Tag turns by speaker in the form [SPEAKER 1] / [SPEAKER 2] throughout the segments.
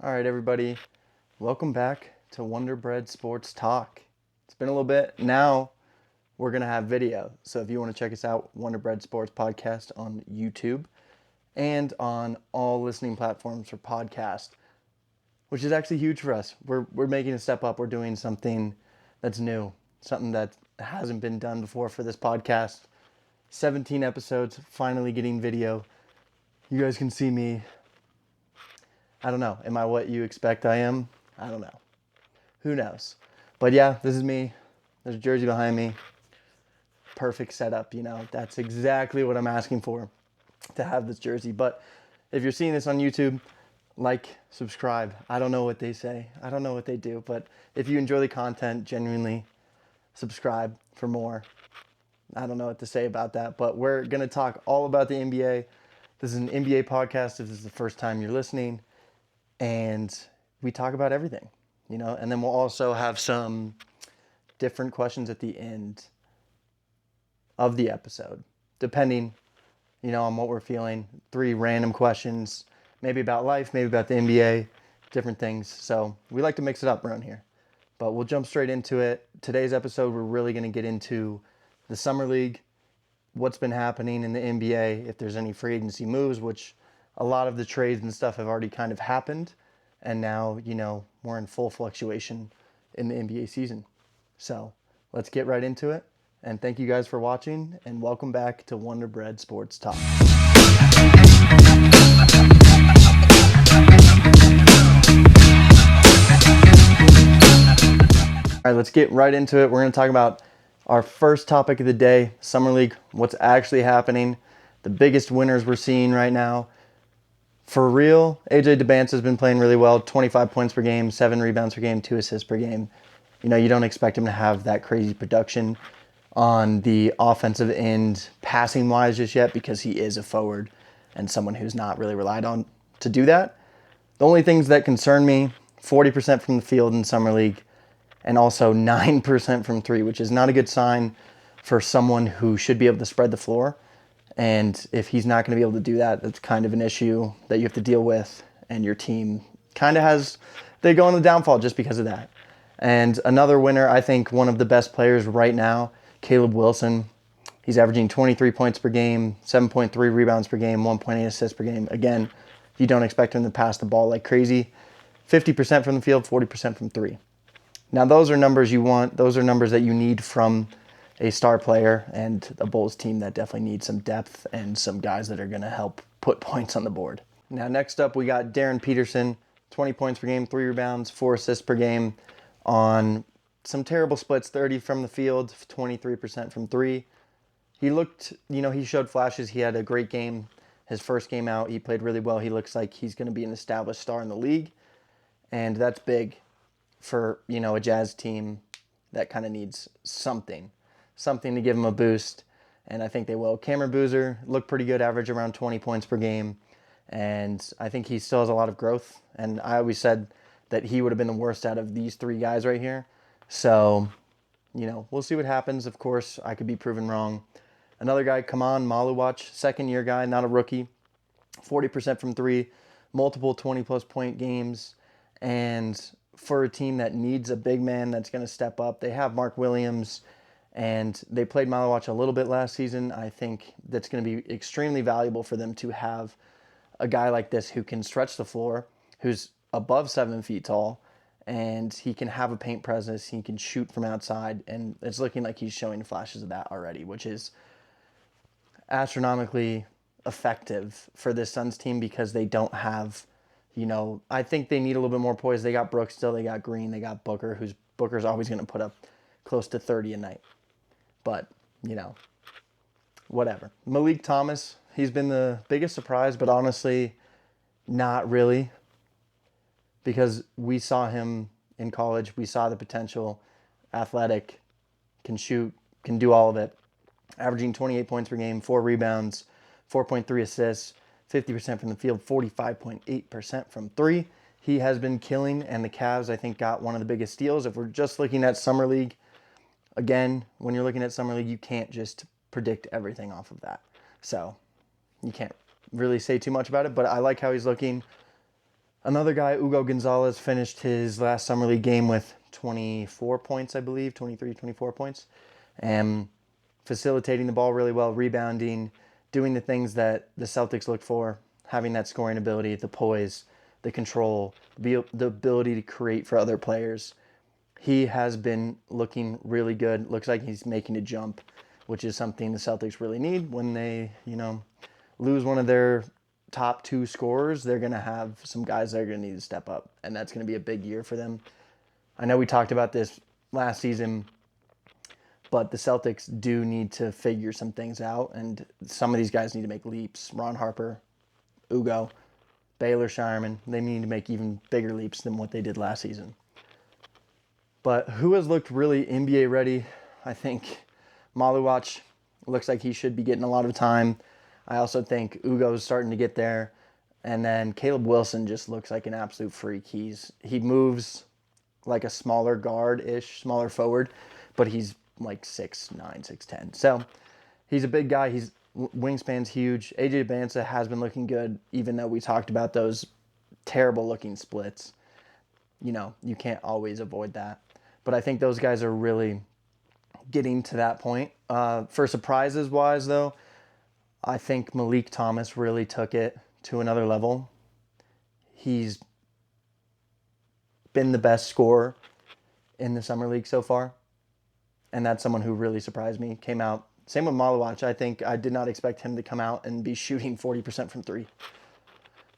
[SPEAKER 1] All right, everybody. Welcome back to Wonder Bread Sports Talk. It's been a little bit. Now we're going to have video. So if you want to check us out, Wonder Bread Sports Podcast on YouTube and on all listening platforms for podcast, which is actually huge for us. We're making a step up. We're doing something that's new, something that hasn't been done before for this podcast. 17 episodes, finally getting video. You guys can see me. I don't know. Am I what you expect I am? I don't know. Who knows? But yeah, this is me. There's a jersey behind me. Perfect setup, That's exactly what I'm asking for, to have this jersey. But if you're seeing this on YouTube, like, subscribe. I don't know what they say. I don't know what they do. But if you enjoy the content, genuinely subscribe for more. I don't know what to say about that. But we're going to talk all about the NBA. This is an NBA podcast if this is the first time you're listening. And we talk about everything, and then we'll also have some different questions at the end of the episode, depending, on what we're feeling. 3 random questions, maybe about life, maybe about the NBA, different things. So we like to mix it up around here, but we'll jump straight into it. Today's episode, we're really going to get into the Summer League, what's been happening in the NBA, if there's any free agency moves, which a lot of the trades and stuff have already kind of happened. And now, we're in full fluctuation in the NBA season. So let's get right into it. And thank you guys for watching. And welcome back to Wonder Bread Sports Talk. All right, let's get right into it. We're going to talk about our first topic of the day, Summer League, what's actually happening, the biggest winners we're seeing right now. For real, AJ DeBance has been playing really well, 25 points per game, 7 rebounds per game, 2 assists per game. You don't expect him to have that crazy production on the offensive end passing-wise just yet because he is a forward and someone who's not really relied on to do that. The only things that concern me, 40% from the field in Summer League and also 9% from 3, which is not a good sign for someone who should be able to spread the floor. And if he's not going to be able to do that, that's kind of an issue that you have to deal with. And your team kind of they go on the downfall just because of that. And another winner, I think one of the best players right now, Caleb Wilson. He's averaging 23 points per game, 7.3 rebounds per game, 1.8 assists per game. Again, you don't expect him to pass the ball like crazy. 50% from the field, 40% from 3. Now, those are numbers you want. Those are numbers that you need from a star player and a Bulls team that definitely needs some depth and some guys that are going to help put points on the board. Now, next up, we got Darren Peterson, 20 points per game, 3 rebounds, 4 assists per game on some terrible splits, 30 from the field, 23% from 3. He looked, he showed flashes. He had a great game. His first game out, he played really well. He looks like he's going to be an established star in the league, and that's big for, a Jazz team that kind of needs something to give him a boost, and I think they will. Cameron Boozer looked pretty good, average around 20 points per game, and I think he still has a lot of growth, and I always said that he would have been the worst out of these 3 guys right here. So, we'll see what happens. Of course, I could be proven wrong. Another guy, Kaman Maluwach, second-year guy, not a rookie, 40% from 3, multiple 20-plus point games, and for a team that needs a big man that's going to step up, they have Mark Williams, and they played Maluwach a little bit last season. I think that's going to be extremely valuable for them to have a guy like this who can stretch the floor, who's above 7 feet tall, and he can have a paint presence. He can shoot from outside, and it's looking like he's showing flashes of that already, which is astronomically effective for this Suns team because they don't have, I think they need a little bit more poise. They got Brooks still, they got Green, they got Booker, Booker's always going to put up close to 30 a night. But, whatever. Malik Thomas, he's been the biggest surprise, but honestly, not really. Because we saw him in college. We saw the potential. Athletic, can shoot, can do all of it. Averaging 28 points per game, 4 rebounds, 4.3 assists, 50% from the field, 45.8% from 3. He has been killing, and the Cavs, I think, got one of the biggest steals. If we're just looking at Summer League, again, when you're looking at Summer League, you can't just predict everything off of that. So you can't really say too much about it, but I like how he's looking. Another guy, Hugo Gonzalez, finished his last Summer League game with 24 points, I believe, 23, 24 points. And facilitating the ball really well, rebounding, doing the things that the Celtics look for, having that scoring ability, the poise, the control, the ability to create for other players. He has been looking really good. Looks like he's making a jump, which is something the Celtics really need when they, lose one of their top two scorers. They're going to have some guys that are going to need to step up, and that's going to be a big year for them. I know we talked about this last season, but the Celtics do need to figure some things out, and some of these guys need to make leaps. Ron Harper, Ugo, Baylor Shireman, they need to make even bigger leaps than what they did last season. But who has looked really NBA ready? I think Maluach looks like he should be getting a lot of time. I also think Ugo's starting to get there. And then Caleb Wilson just looks like an absolute freak. He moves like a smaller guard-ish, smaller forward, but he's like 6'9", 6'10". So he's a big guy. His wingspan's huge. AJ Bansa has been looking good, even though we talked about those terrible-looking splits. You can't always avoid that. But I think those guys are really getting to that point. For surprises-wise, though, I think Malik Thomas really took it to another level. He's been the best scorer in the Summer League so far. And that's someone who really surprised me. Came out. Same with Maluach. I think I did not expect him to come out and be shooting 40% from three.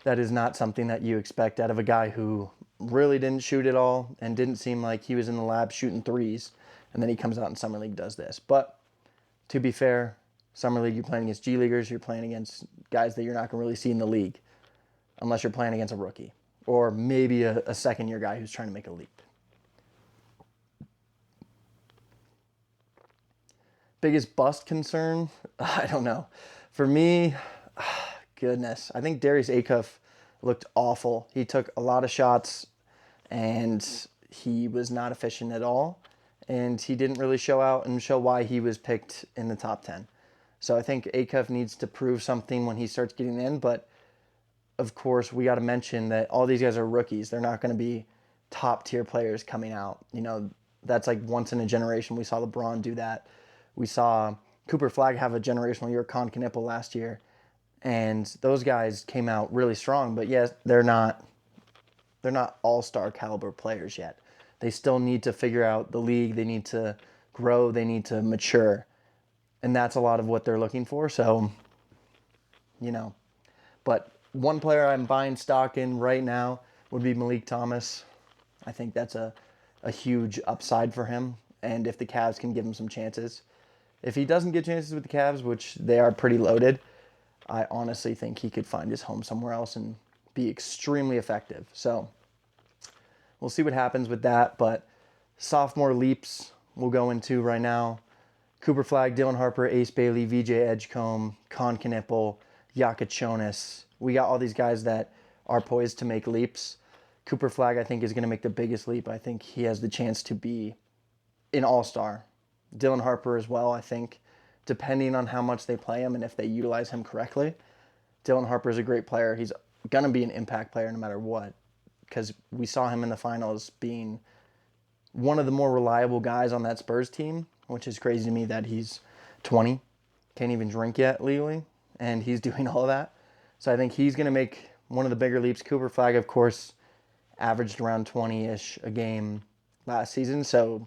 [SPEAKER 1] That is not something that you expect out of a guy who really didn't shoot at all and didn't seem like he was in the lab shooting threes. And then he comes out in Summer League, does this. But to be fair, Summer League, you're playing against G Leaguers, you're playing against guys that you're not going to really see in the league unless you're playing against a rookie or maybe a second-year guy who's trying to make a leap. Biggest bust concern? I don't know. For me, goodness, I think Darius Acuff looked awful. He took a lot of shots, and he was not efficient at all. And he didn't really show out and show why he was picked in the top 10. So I think Acuff needs to prove something when he starts getting in. But, of course, we got to mention that all these guys are rookies. They're not going to be top-tier players coming out. That's like once in a generation. We saw LeBron do that. We saw Cooper Flagg have a generational year, Con Knipple last year. And those guys came out really strong. But, yes, they're not all-star caliber players yet. They still need to figure out the league. They need to grow. They need to mature. And that's a lot of what they're looking for. So, But one player I'm buying stock in right now would be Malik Thomas. I think that's a huge upside for him. And if the Cavs can give him some chances. If he doesn't get chances with the Cavs, which they are pretty loaded, I honestly think he could find his home somewhere else and be extremely effective. So we'll see what happens with that. But sophomore leaps we'll go into right now. Cooper Flagg, Dylan Harper, Ace Bailey, VJ Edgecombe, Con Knipple, Yakachonis. We got all these guys that are poised to make leaps. Cooper Flagg, I think, is going to make the biggest leap. I think he has the chance to be an all-star. Dylan Harper as well, I think, depending on how much they play him and if they utilize him correctly. Dylan Harper is a great player. He's going to be an impact player no matter what, because we saw him in the finals being one of the more reliable guys on that Spurs team, which is crazy to me that he's 20, can't even drink yet legally, and he's doing all of that. So I think he's going to make one of the bigger leaps. Cooper Flagg, of course, averaged around 20-ish a game last season, so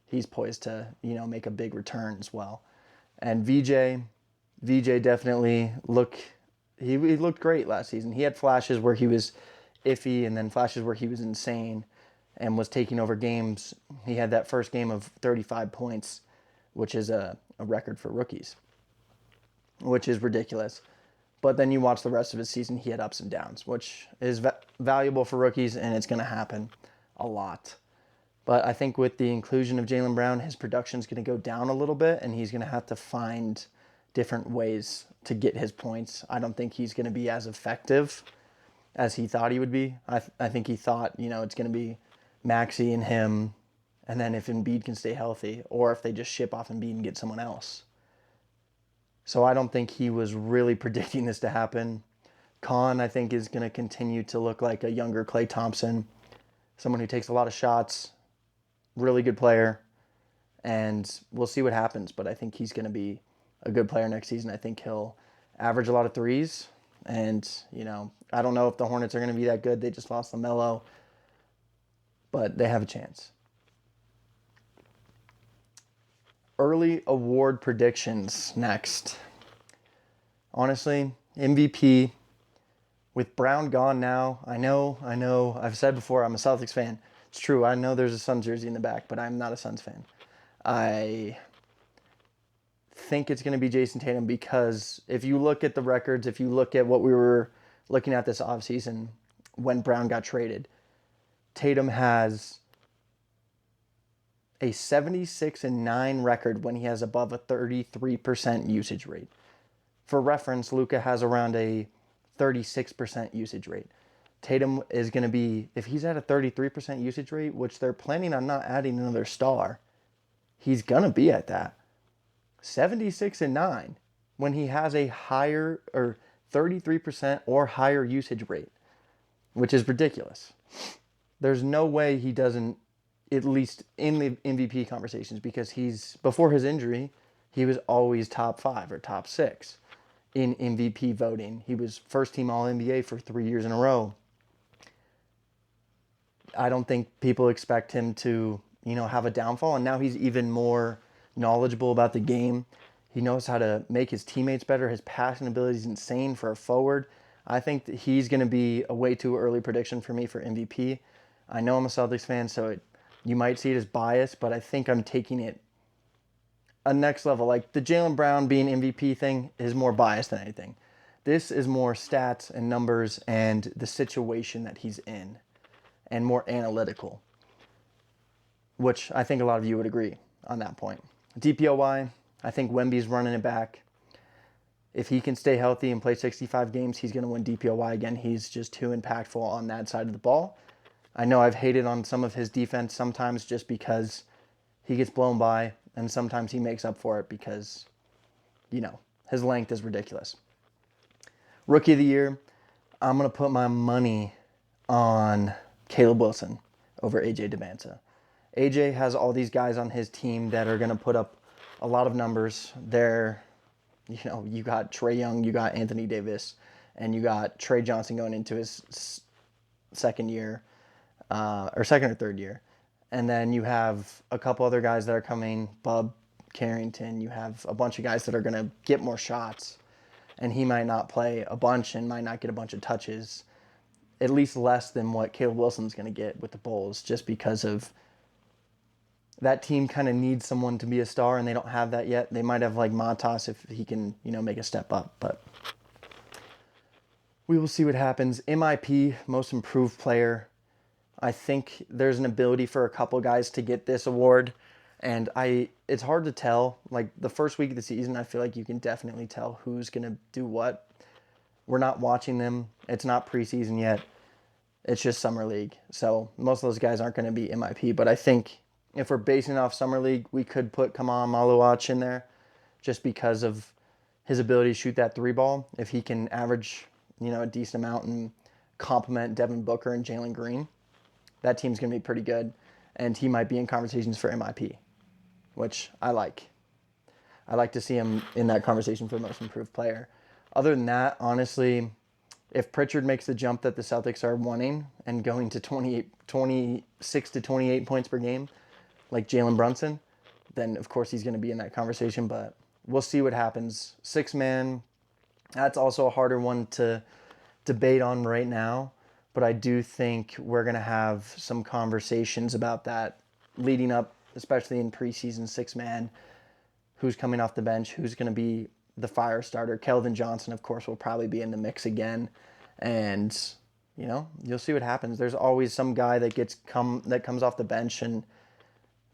[SPEAKER 1] he's poised to, make a big return as well. And VJ definitely he looked great last season. He had flashes where he was iffy and then flashes where he was insane and was taking over games. He had that first game of 35 points, which is a record for rookies, which is ridiculous. But then you watch the rest of his season, he had ups and downs, which is valuable for rookies, and it's going to happen a lot. But I think with the inclusion of Jaylen Brown, his production's going to go down a little bit, and he's going to have to find different ways to get his points. I don't think he's going to be as effective as he thought he would be. I think he thought, it's going to be Maxey and him, and then if Embiid can stay healthy, or if they just ship off Embiid and get someone else. So I don't think he was really predicting this to happen. Khan, I think, is going to continue to look like a younger Klay Thompson, someone who takes a lot of shots, really good player, and we'll see what happens. But I think he's going to be a good player next season. I think he'll average a lot of threes, and, I don't know if the Hornets are going to be that good. They just lost LaMelo, but they have a chance. Early award predictions next. Honestly, MVP, with Brown gone now, I know, I've said before, I'm a Celtics fan. It's true, I know there's a Suns jersey in the back, but I'm not a Suns fan. I think it's going to be Jason Tatum because if you look at the records, if you look at what we were looking at this offseason when Brown got traded, Tatum has a 76-9 record when he has above a 33% usage rate. For reference, Luka has around a 36% usage rate. Tatum is going to be, if he's at a 33% usage rate, which they're planning on not adding another star, he's going to be at that. 76-9 when he has a higher or 33% or higher usage rate, which is ridiculous. There's no way he doesn't, at least in the MVP conversations, because before his injury, he was always top 5 or top 6 in MVP voting. He was first team All-NBA for 3 years in a row. I don't think people expect him to, have a downfall, and now he's even more knowledgeable about the game. He knows how to make his teammates better. His passing ability is insane for a forward. I think that he's going to be a way too early prediction for me for MVP. I know I'm a Celtics fan, so you might see it as bias, but I think I'm taking it a next level. Like the Jaylen Brown being MVP thing is more biased than anything. This is more stats and numbers and the situation that he's in and more analytical, which I think a lot of you would agree on that point. DPOY, I think Wemby's running it back. If he can stay healthy and play 65 games, he's going to win DPOY again. He's just too impactful on that side of the ball. I know I've hated on some of his defense sometimes just because he gets blown by, and sometimes he makes up for it because, his length is ridiculous. Rookie of the year, I'm going to put my money on Caleb Wilson over AJ Debanta. AJ has all these guys on his team that are going to put up a lot of numbers. You got Trae Young, you got Anthony Davis, and you got Trae Johnson going into his second year, or second or third year. And then you have a couple other guys that are coming, Bub Carrington. You have a bunch of guys that are going to get more shots, and he might not play a bunch and might not get a bunch of touches, at least less than what Caleb Wilson's going to get with the Bulls, just because of that team kind of needs someone to be a star, and they don't have that yet. They might have like Matas if he can, make a step up, but we will see what happens. MIP, most improved player. I think there's an ability for a couple guys to get this award, and it's hard to tell. Like the first week of the season, I feel like you can definitely tell who's going to do what. We're not watching them. It's not preseason yet. It's just Summer League. So most of those guys aren't going to be MIP, but I think if we're basing it off Summer League, we could put Kamal Maluach in there just because of his ability to shoot that 3 ball. If he can average, a decent amount and complement Devin Booker and Jalen Green, that team's going to be pretty good. And he might be in conversations for MIP, which I like. I like to see him in that conversation for most improved player. Other than that, honestly, if Pritchard makes the jump that the Celtics are wanting and going to 26 to 28 points per game, like Jalen Brunson, then of course he's going to be in that conversation, but we'll see what happens. 6-man, that's also a harder one to debate on right now, but I do think we're going to have some conversations about that leading up, especially in preseason 6-man, who's coming off the bench, who's going to be the fire starter. Keldon Johnson, of course, will probably be in the mix again, and you'll see what happens. There's always some guy that comes off the bench, and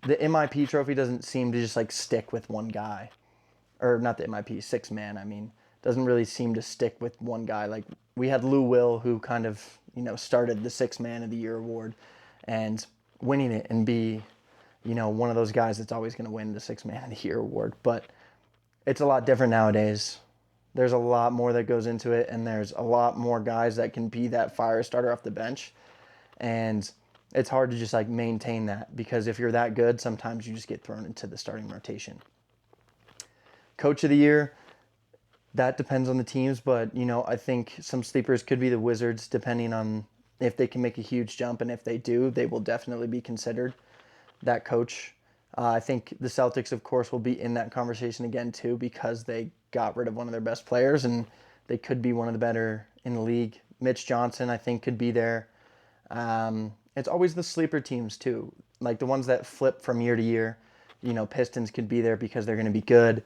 [SPEAKER 1] the MIP trophy doesn't seem to just stick with one guy, or not the MIP, 6-man. I mean, doesn't really seem to stick with one guy. Like we had Lou Will, who kind of started the 6-man of the year award, and winning it and be one of those guys that's always going to win the 6-man of the year award. But it's a lot different nowadays. There's a lot more that goes into it, and there's a lot more guys that can be that fire starter off the bench. And it's hard to just like maintain that, because if you're that good, sometimes you just get thrown into the starting rotation. Coach of the year, that depends on the teams, but I think some sleepers could be the Wizards, depending on if they can make a huge jump, and if they do, they will definitely be considered that coach. I think the Celtics, of course, will be in that conversation again too, because they got rid of one of their best players, and they could be one of the better in the league. Mitch Johnson, I think, could be there. It's always the sleeper teams too, like the ones that flip from year to year. Pistons could be there because they're going to be good.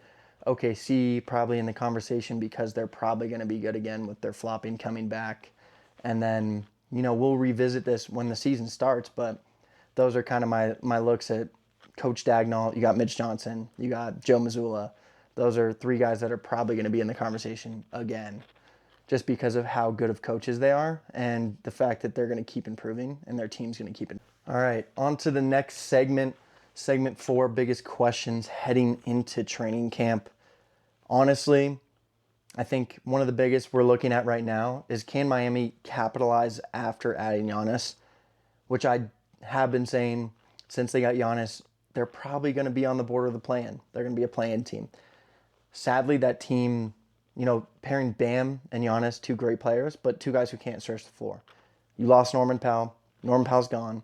[SPEAKER 1] OKC probably in the conversation because they're probably going to be good again with their flopping coming back. And then, we'll revisit this when the season starts, but those are kind of my looks at Coach Dagnall. You got Mitch Johnson. You got Joe Mazzulla. Those are three guys that are probably going to be in the conversation again, just because of how good of coaches they are and the fact that they're going to keep improving and their team's going to keep it. All right, on to the next segment. Segment 4, biggest questions heading into training camp. Honestly, I think one of the biggest we're looking at right now is, can Miami capitalize after adding Giannis? Which I have been saying since they got Giannis, they're probably going to be on the border of the play-in. They're going to be a play-in team. Sadly, that team, pairing Bam and Giannis, two great players, but two guys who can't stretch the floor. You lost Norman Powell. Norman Powell's gone.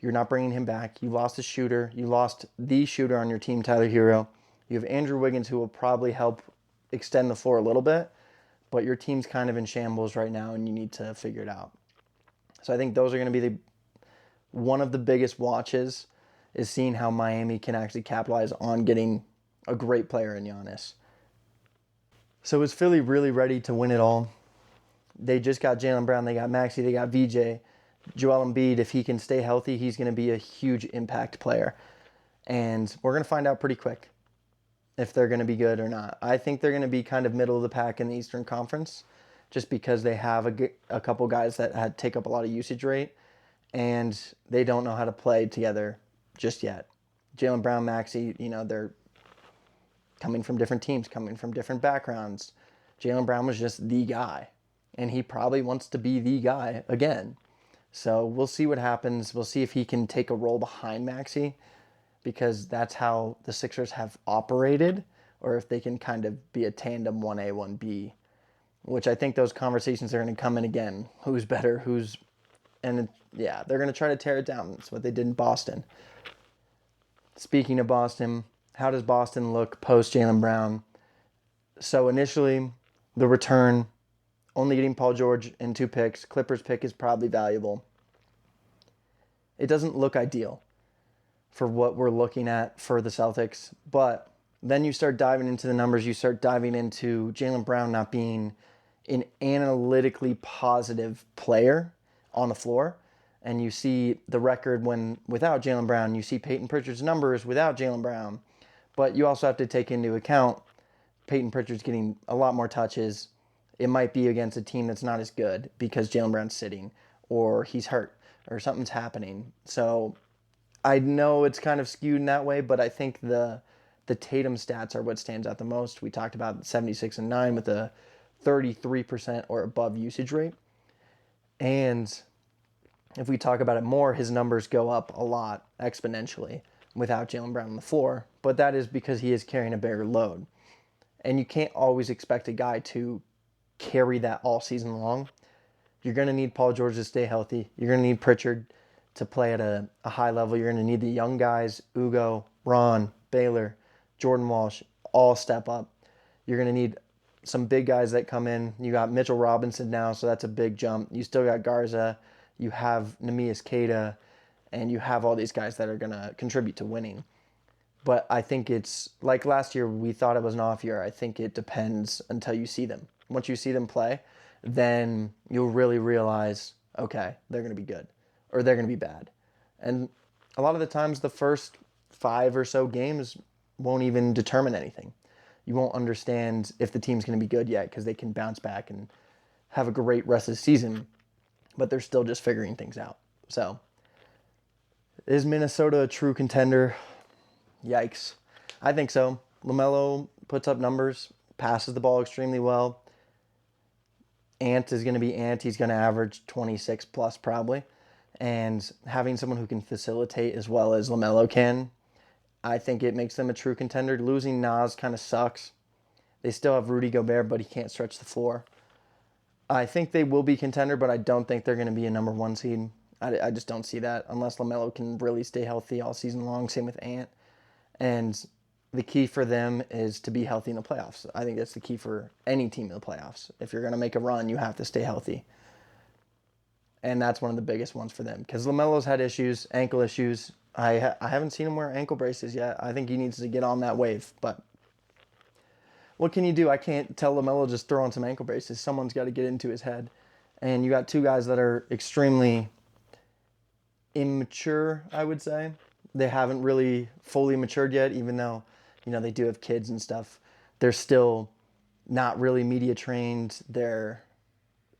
[SPEAKER 1] You're not bringing him back. You lost a shooter. You lost the shooter on your team, Tyler Hero. You have Andrew Wiggins, who will probably help extend the floor a little bit, but your team's kind of in shambles right now, and you need to figure it out. So I think those are going to be one of the biggest watches, is seeing how Miami can actually capitalize on getting a great player in Giannis. So is Philly really ready to win it all? They just got Jaylen Brown. They got Maxey. They got VJ. Joel Embiid, if he can stay healthy, he's going to be a huge impact player. And we're going to find out pretty quick if they're going to be good or not. I think they're going to be kind of middle of the pack in the Eastern Conference, just because they have a couple guys that take up a lot of usage rate, and they don't know how to play together just yet. Jaylen Brown, Maxey, they're coming from different teams, coming from different backgrounds. Jaylen Brown was just the guy, and he probably wants to be the guy again. So we'll see what happens. We'll see if he can take a role behind Maxey, because that's how the Sixers have operated, or if they can kind of be a tandem 1A, 1B, which I think those conversations are going to come in again. Who's better? They're going to try to tear it down. That's what they did in Boston. Speaking of Boston, how does Boston look post Jaylen Brown? So initially, the return, only getting Paul George and 2 picks. Clippers pick is probably valuable. It doesn't look ideal for what we're looking at for the Celtics, but then you start diving into the numbers. You start diving into Jaylen Brown not being an analytically positive player on the floor, and you see the record without Jaylen Brown. You see Peyton Pritchard's numbers without Jaylen Brown, but you also have to take into account Peyton Pritchard's getting a lot more touches. It might be against a team that's not as good because Jaylen Brown's sitting, or he's hurt, or something's happening. So I know it's kind of skewed in that way, but I think the Tatum stats are what stands out the most. We talked about 76-9 with a 33% or above usage rate. And if we talk about it more, his numbers go up a lot exponentially without Jaylen Brown on the floor. But that is because he is carrying a bigger load. And you can't always expect a guy to carry that all season long. You're going to need Paul George to stay healthy. You're going to need Pritchard to play at a high level. You're going to need the young guys, Ugo, Ron, Baylor, Jordan Walsh, all step up. You're going to need some big guys that come in. You got Mitchell Robinson now, so that's a big jump. You still got Garza. You have Neemias Queta, and you have all these guys that are going to contribute to winning. But I think it's like last year, we thought it was an off year. I think it depends until you see them. Once you see them play, then you'll really realize, okay, they're going to be good or they're going to be bad. And a lot of the times, the first 5 or so games won't even determine anything. You won't understand if the team's going to be good yet, because they can bounce back and have a great rest of the season, but they're still just figuring things out. So, is Minnesota a true contender? Yikes. I think so. LaMelo puts up numbers. passes the ball extremely well. Ant is going to be Ant. He's going to average 26 plus probably. And having someone who can facilitate as well as LaMelo can, I think it makes them a true contender. Losing Nas kind of sucks. They still have Rudy Gobert, but he can't stretch the floor. I think they will be contender, but I don't think they're going to be a number one seed. I just don't see that unless LaMelo can really stay healthy all season long. Same with Ant. And the key for them is to be healthy in the playoffs. I think that's the key for any team in the playoffs. If you're going to make a run, you have to stay healthy. And that's one of the biggest ones for them. Because LaMelo's had issues, ankle issues. I haven't seen him wear ankle braces yet. I think he needs to get on that wave. But what can you do? I can't tell LaMelo just throw on some ankle braces. Someone's got to get into his head. And you got two guys that are extremely immature, I would say. They haven't really fully matured yet, even though, they do have kids and stuff. They're still not really media trained. They're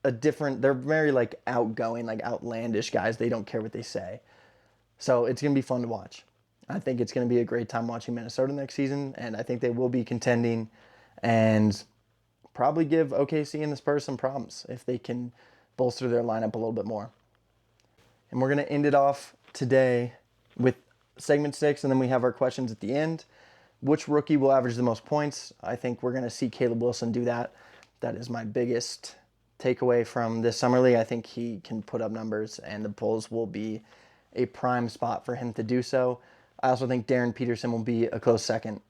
[SPEAKER 1] very outgoing, outlandish guys. They don't care what they say. So it's going to be fun to watch. I think it's going to be a great time watching Minnesota next season, and I think they will be contending and probably give OKC and the Spurs some problems if they can bolster their lineup a little bit more. And we're going to end it off today with segment 6, and then we have our questions at the end. Which rookie will average the most points? I think we're going to see Caleb Wilson do that. That is my biggest takeaway from this summer league. I think he can put up numbers, and the Bulls will be a prime spot for him to do so. I also think Darren Peterson will be a close second.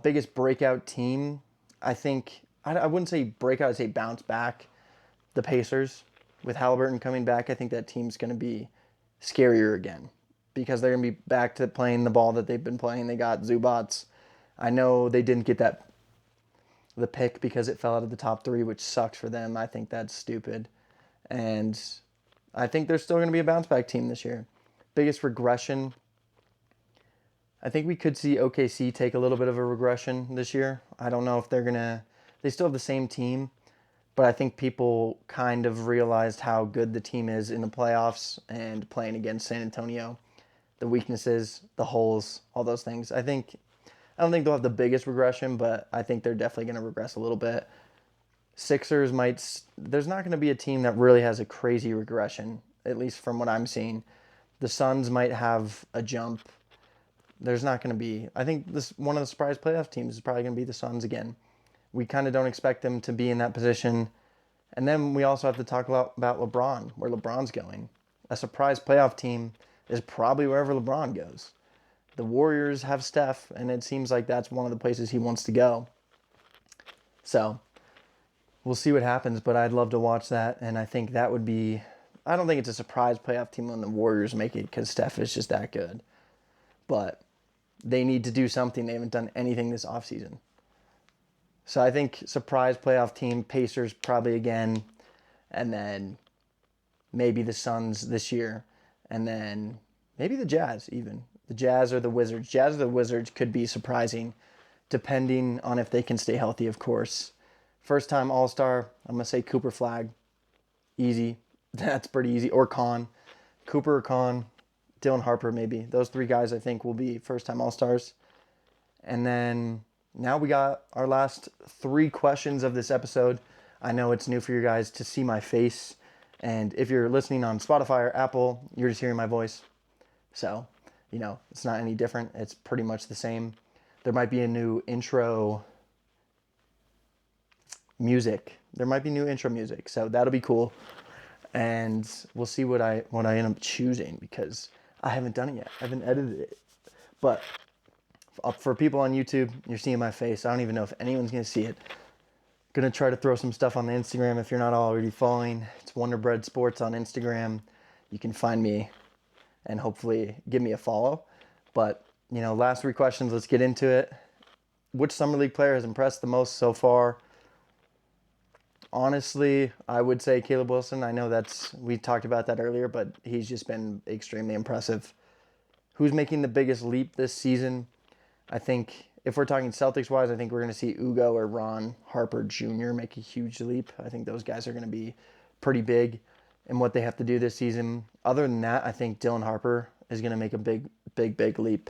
[SPEAKER 1] Biggest breakout team, I think, I wouldn't say breakout, I'd say bounce back. The Pacers, with Halliburton coming back, I think that team's going to be scarier again because they're going to be back to playing the ball that they've been playing. They got Zubats. I know they didn't get the pick because it fell out of the top 3, which sucks for them. I think that's stupid. And I think they're still going to be a bounce back team this year. Biggest regression, I think we could see OKC take a little bit of a regression this year. I don't know if they still have the same team, but I think people kind of realized how good the team is in the playoffs and playing against San Antonio. The weaknesses, the holes, all those things. I don't think they'll have the biggest regression, but I think they're definitely going to regress a little bit. Sixers there's not going to be a team that really has a crazy regression, at least from what I'm seeing. The Suns might have a jump. There's not going to be, I think one of the surprise playoff teams is probably going to be the Suns again. We kind of don't expect them to be in that position. And then we also have to talk about LeBron, where LeBron's going. A surprise playoff team is probably wherever LeBron goes. The Warriors have Steph, and it seems like that's one of the places he wants to go. So we'll see what happens, but I'd love to watch that, and I think that would be, I don't think it's a surprise playoff team when the Warriors make it because Steph is just that good. But they need to do something. They haven't done anything this offseason. So I think surprise playoff team, Pacers probably again, and then maybe the Suns this year, and then maybe the Jazz even. The Jazz or the Wizards. Jazz or the Wizards could be surprising, depending on if they can stay healthy, of course. First time All-Star, I'm going to say Cooper Flag. Easy. That's pretty easy. Or Con. Cooper or Con. Dylan Harper maybe. Those 3 guys I think will be first time All-Stars. And then now we got our last 3 questions of this episode. I know it's new for you guys to see my face. And if you're listening on Spotify or Apple, you're just hearing my voice. So, it's not any different. It's pretty much the same. There might be a new intro music. So that'll be cool. And we'll see what I end up choosing because I haven't done it yet. I haven't edited it. But for people on YouTube, you're seeing my face. I don't even know if anyone's going to see it. Going to try to throw some stuff on the Instagram if you're not already following. It's Wonderbread Sports on Instagram. You can find me and hopefully give me a follow. But, last 3 questions. Let's get into it. Which Summer League player has impressed the most so far? Honestly, I would say Caleb Wilson. I know we talked about that earlier, but he's just been extremely impressive. Who's making the biggest leap this season? I think if we're talking Celtics-wise, I think we're going to see Ugo or Ron Harper Jr. make a huge leap. I think those guys are going to be pretty big in what they have to do this season. Other than that, I think Dylan Harper is going to make a big leap,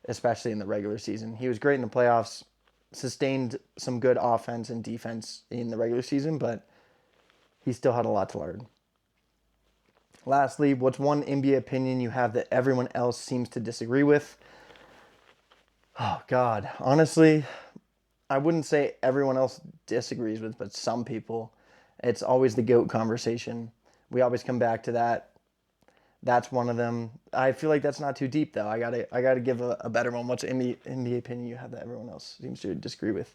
[SPEAKER 1] especially in the regular season. He was great in the playoffs. sustained some good offense and defense in the regular season, but he still had a lot to learn. Lastly, what's one NBA opinion you have that everyone else seems to disagree with? Oh, God. Honestly, I wouldn't say everyone else disagrees with, but some people. It's always the GOAT conversation. We always come back to that. That's one of them. I feel like that's not too deep, though. I gotta give a better one. What's NBA opinion you have that everyone else seems to disagree with?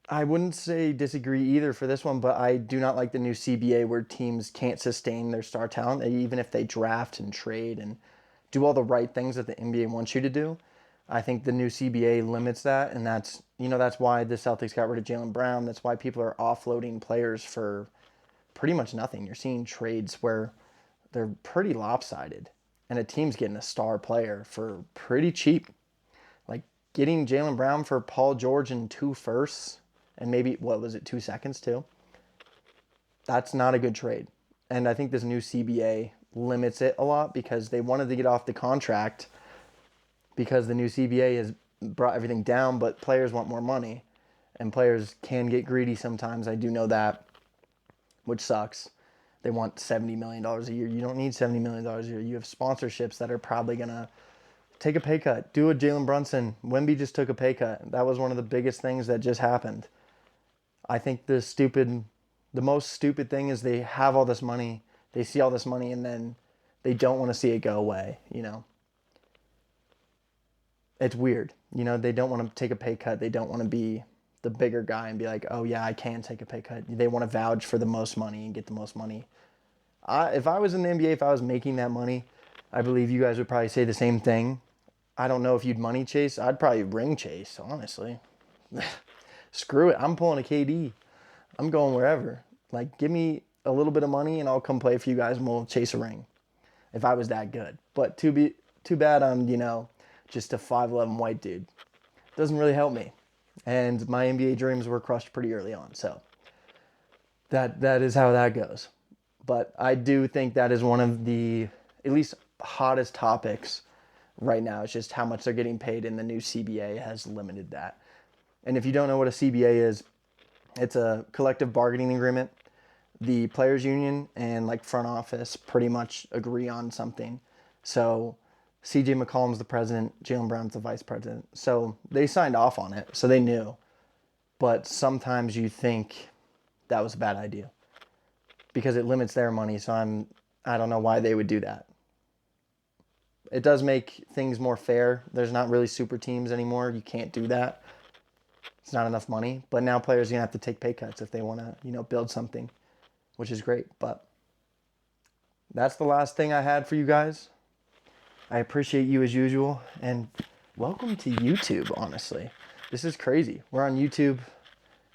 [SPEAKER 1] I wouldn't say disagree either for this one, but I do not like the new CBA where teams can't sustain their star talent, even if they draft and trade and do all the right things that the NBA wants you to do. I think the new CBA limits that, and that's why the Celtics got rid of Jaylen Brown. That's why people are offloading players for pretty much nothing. You're seeing trades where they're pretty lopsided, and a team's getting a star player for pretty cheap. Like getting Jaylen Brown for Paul George and 2 firsts, and maybe, 2 seconds too? That's not a good trade. And I think this new CBA limits it a lot because they wanted to get off the contract because the new CBA has brought everything down, but players want more money. And players can get greedy sometimes. I do know that, which sucks. They want $70 million a year. You don't need $70 million a year. You have sponsorships that are probably going to take a pay cut. Do a Jalen Brunson. Wemby just took a pay cut. That was one of the biggest things that just happened. I think the most stupid thing is they have all this money, they see all this money, and then they don't want to see it go away, It's weird. They don't want to take a pay cut. They don't want to be the bigger guy and be like, oh yeah, I can take a pay cut. They want to vouch for the most money and get the most money. If I was in the NBA, if I was making that money, I believe you guys would probably say the same thing. I don't know if you'd money chase. I'd probably ring chase, honestly. Screw it. I'm pulling a KD. I'm going wherever. Like, give me a little bit of money and I'll come play for you guys and we'll chase a ring. If I was that good. But too bad I'm, just a 5'11" white dude. Doesn't really help me. And my NBA dreams were crushed pretty early on. So that is how that goes. But I do think that is one of the at least hottest topics right now. It's just how much they're getting paid, and the new CBA has limited that. And if you don't know what a CBA is, it's a collective bargaining agreement. The players union and like front office pretty much agree on something. So CJ McCollum's the president, Jaylen Brown's the vice president. So they signed off on it, so they knew. But sometimes you think that was a bad idea because it limits their money. So I don't know why they would do that. It does make things more fair. There's not really super teams anymore. You can't do that. It's not enough money. But now players are going to have to take pay cuts if they want to, build something, which is great. But that's the last thing I had for you guys. I appreciate you as usual. And welcome to YouTube, honestly. This is crazy. We're on YouTube,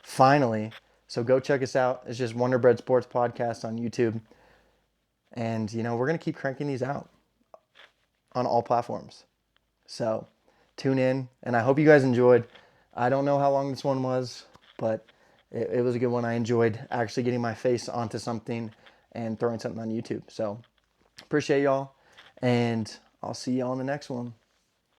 [SPEAKER 1] finally. So go check us out. It's just Wonder Bread Sports Podcast on YouTube. And, we're going to keep cranking these out on all platforms. So tune in, and I hope you guys enjoyed. I don't know how long this one was, but it was a good one. I enjoyed actually getting my face onto something and throwing something on YouTube. So appreciate y'all, and I'll see y'all in the next one.